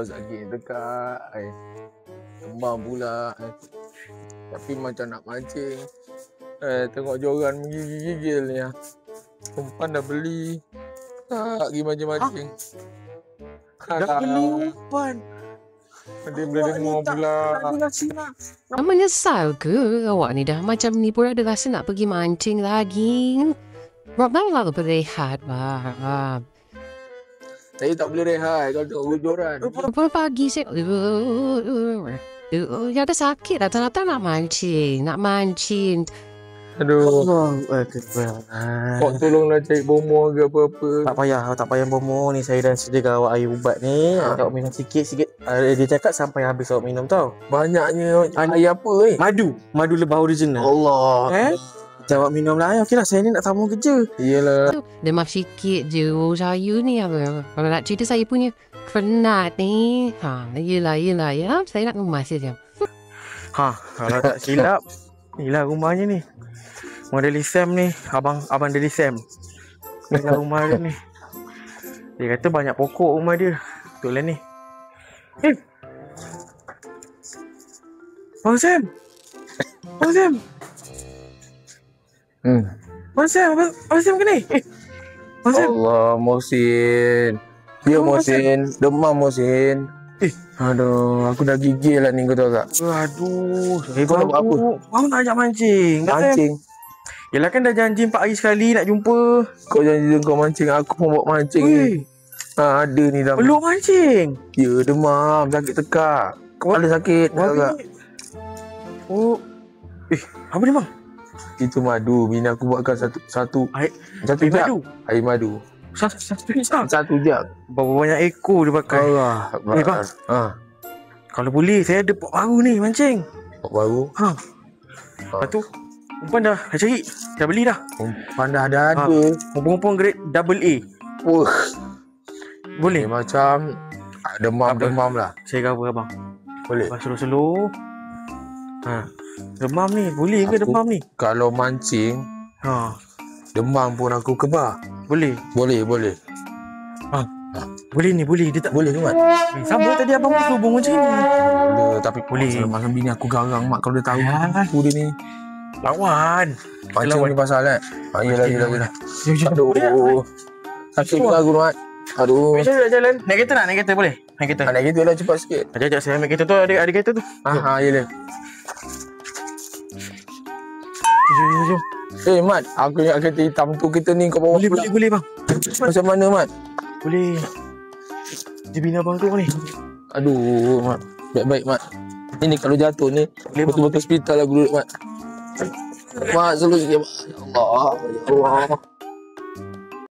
sakit dekat. Demam pula. Tapi macam nak mancing. Tengok joran menggigil-gigil ni. Umpan dah beli. Tak pergi mancing-mancing. Dah beli umpan. Dia boleh dengar pula. Dah menyesal ke awak ni? Dah macam ni pula ada rasa nak pergi mancing lagi. Rob, dah lah berehat, Bab. Saya tak boleh rehat kalau tengok joran. Pukul pagi saya ya dah sakit dah. Tak nak mancing. Aduh. Kau tolonglah cari bomoh ke apa-apa. Tak payah bomo ni. Saya dah sediakan awak air ubat ni. Awak minum sikit-sikit. Dia cakap sampai habis awak minum tau. Banyaknya air apa Madu lebah original. Allah. Jawab minum lah. Okey lah, saya ni nak sambung kerja. Iyalah. Demam sikit je. Saya ni apa. Kalau nak cerita saya punya penat ni. Yelah ya. Saya nak kemas je. Kalau tak silap, inilah rumahnya ni. Model Sam ni, abang dari Sam. Inilah rumah dia ni. Dia kata banyak pokok rumah dia. Betul lah ni. Bang Sam. Bang Sam ke ni? Bang Sam. Allah, Mohsin. Ya, Mohsin. Demam, Mohsin. Aduh, aku dah gigil lah ni, kau tahu tak? Aduh, kau nak buat apa? Baru nak ajak mancing. Mancing? Yelah kan dah janji 4 hari sekali nak jumpa. Kau janji kau mancing, aku pun bawa mancing ni. Ada ni dah. Belum mancing? Ya, demam, sakit tekak. Kepala sakit. Apa ni bang? Itu madu. Bini aku buatkan satu air jug. madu? Air madu. Satu jug. Berapa banyak ekor dia pakai? Allah. Bang. Kalau boleh, saya ada pot baru ni mancing. Pot baru? Lepas tu, umpan dah cari. Dah beli dah. Umpan dah ada. Umpan grade AA. Boleh? Macam demam lah. Saya cover abang. Boleh. Slow-slow. Demam ni. Boleh ke demam ni? Kalau mancing, demam pun aku kebar. Boleh? Boleh. Boleh ni, boleh. Dia tak boleh ke, Mat? Sama tadi abang pun suruh macam ni. Boleh, tapi boleh. Malam bini aku garang, Mat, kalau dia tahu aku dia ni. Lawan. Pancing ni pasal Yelah. Aduh. Sakit pula aku, Mat. Aduh. Macam mana nak jalan? Naik kereta nak? Naik kereta boleh? Naik kereta. Naik kereta lah, cepat sikit. Sekejap saya ambil kereta tu. Ada kereta tu. Yelah. Jom. Mat, aku ingat kereta hitam tu kita ni kau bawa. Boleh bang. Macam mana, Mat? Boleh. Dia bina abang tu ni. Aduh, Mat. Baik-baik, Mat. Ini kalau jatuh ni, betul-betul hospital aku duduk, Mat. Mat, selalu sikit, Mat. Ya Allah.